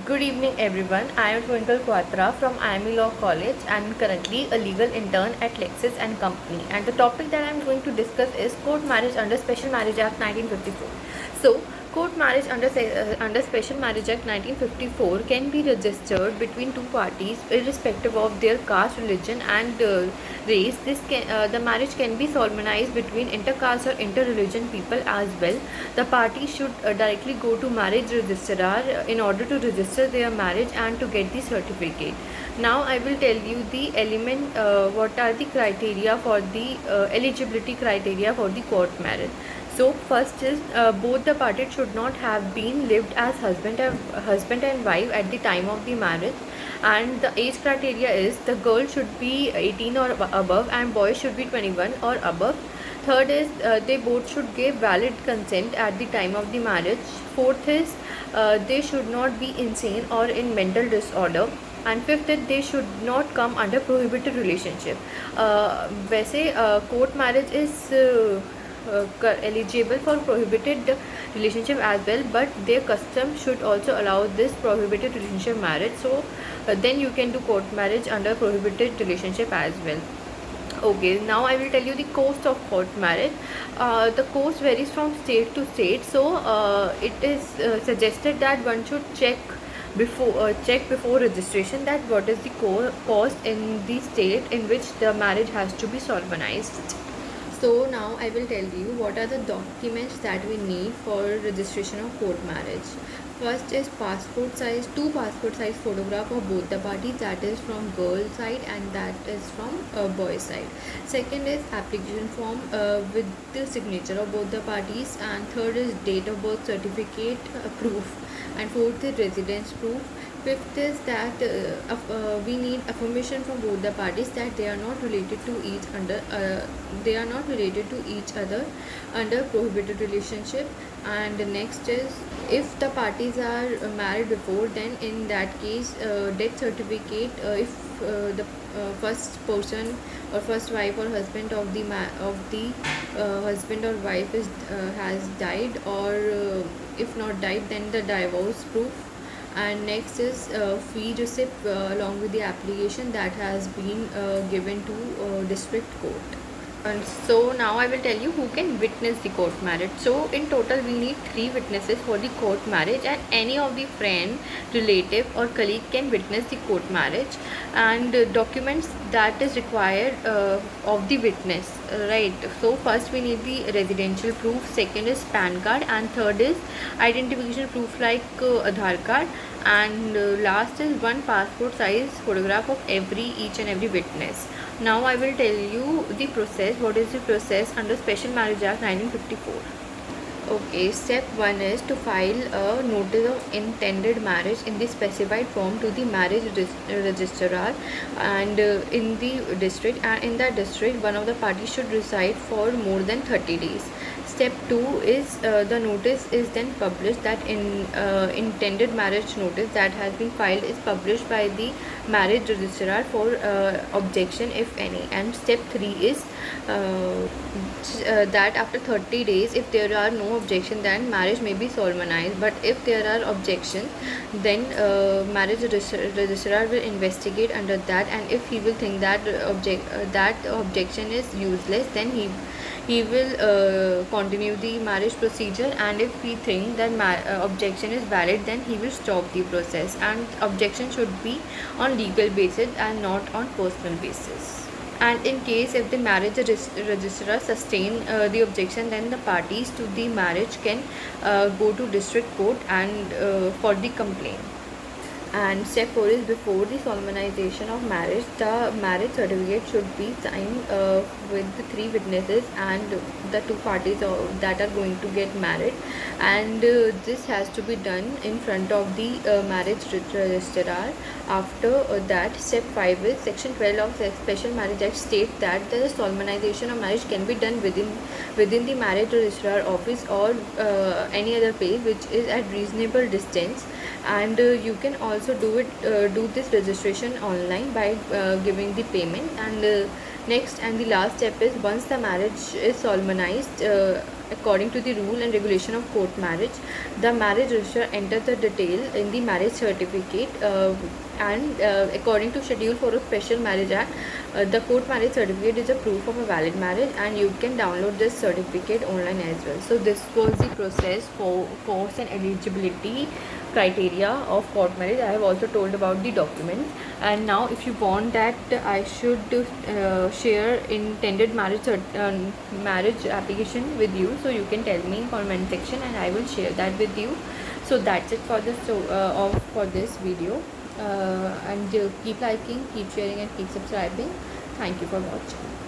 Good evening, everyone. I am Twinkle Quatra from IME Law College and currently a legal intern at Lexis and Company. And the topic that I am going to discuss is court marriage under Special Marriage Act 1954. So, court marriage under Special Marriage Act 1954 can be registered between two parties irrespective of their caste, religion, and race. The marriage can be solemnized between intercaste or interreligion people as well. The parties should directly go to marriage registrar in order to register their marriage and to get the certificate. Now I will tell you the what are the criteria for the eligibility criteria for the court marriage. So first is both the parties should not have been lived as husband and wife at the time of the marriage, and the age criteria is the girl should be 18 or above and boy should be 21 or above. Third is they both should give valid consent at the time of the marriage. Fourth is they should not be insane or in mental disorder. And fifth is they should not come under prohibited relationship. वैसे court marriage is eligible for prohibited relationship as well, but their custom should also allow this prohibited relationship marriage. So then you can do court marriage under prohibited relationship as well. Okay, now I will tell you the cost of court marriage. The cost varies from state to state, so it is suggested that one should check before registration that what is the cost in the state in which the marriage has to be solemnized. So now I will tell you what are the documents that we need for registration of court marriage. First is two passport size photograph of both the parties, that is from girl side and that is from boy side. Second is application form with the signature of both the parties, and third is date of birth certificate proof, and fourth is residence proof. Fifth is that we need affirmation from both the parties that they are not related to each other under prohibited relationship. And the next is if the parties are married before, then in that case death certificate, if the first person or first wife or husband of the husband or wife is has died, or if not died, then the divorce proof. And next is fee receipt along with the application that has been given to district court. And so now I will tell you who can witness the court marriage. So in total we need 3 witnesses for the court marriage, and any of the friend, relative or colleague can witness the court marriage. And documents that is required of the witness, right? So first we need the residential proof, second is PAN card, and third is identification proof like Aadhaar card, and last is one passport size photograph of each and every witness. Now I will tell you the process. What is the process under Special Marriage Act 1954? Okay, step 1 is to file a notice of intended marriage in the specified form to the marriage registrar and in the district, and in that district one of the parties should reside for more than 30 days. Step 2 is the notice is then published, that intended marriage notice that has been filed is published by the marriage registrar for objection if any. And step 3 is that after 30 days, if there are no objection, then marriage may be solemnized, but if there are objections, then marriage registrar will investigate under that, and if he will think that objection is useless, then he will continue the marriage procedure, and if we think that objection is valid, then he will stop the process. And objection should be on legal basis and not on personal basis. And in case if the marriage registrar sustain the objection, then the parties to the marriage can go to district court and for the complaint. And step 4 is before the solemnization of marriage, the marriage certificate should be signed with the 3 witnesses and the 2 parties that are going to get married, and this has to be done in front of the marriage registrar. After that, step 5 is section 12 of the Special Marriage Act states that the solemnization of marriage can be done within the marriage registrar office or any other place which is at reasonable distance, and you can also also do this registration online by giving the payment. And next and the last step is, once the marriage is solemnized according to the rule and regulation of court marriage, the marriage registrar enters the detail in the marriage certificate, and according to schedule for a special marriage act, the court marriage certificate is a proof of a valid marriage, and you can download this certificate online as well. So this was the process for course and eligibility criteria of court marriage. I have also told about the documents. And now if you want that I should share intended marriage application with you, so you can tell me in comment section and I will share that with you. So that's it for this for this video. And keep liking, keep sharing and keep subscribing. Thank you for watching.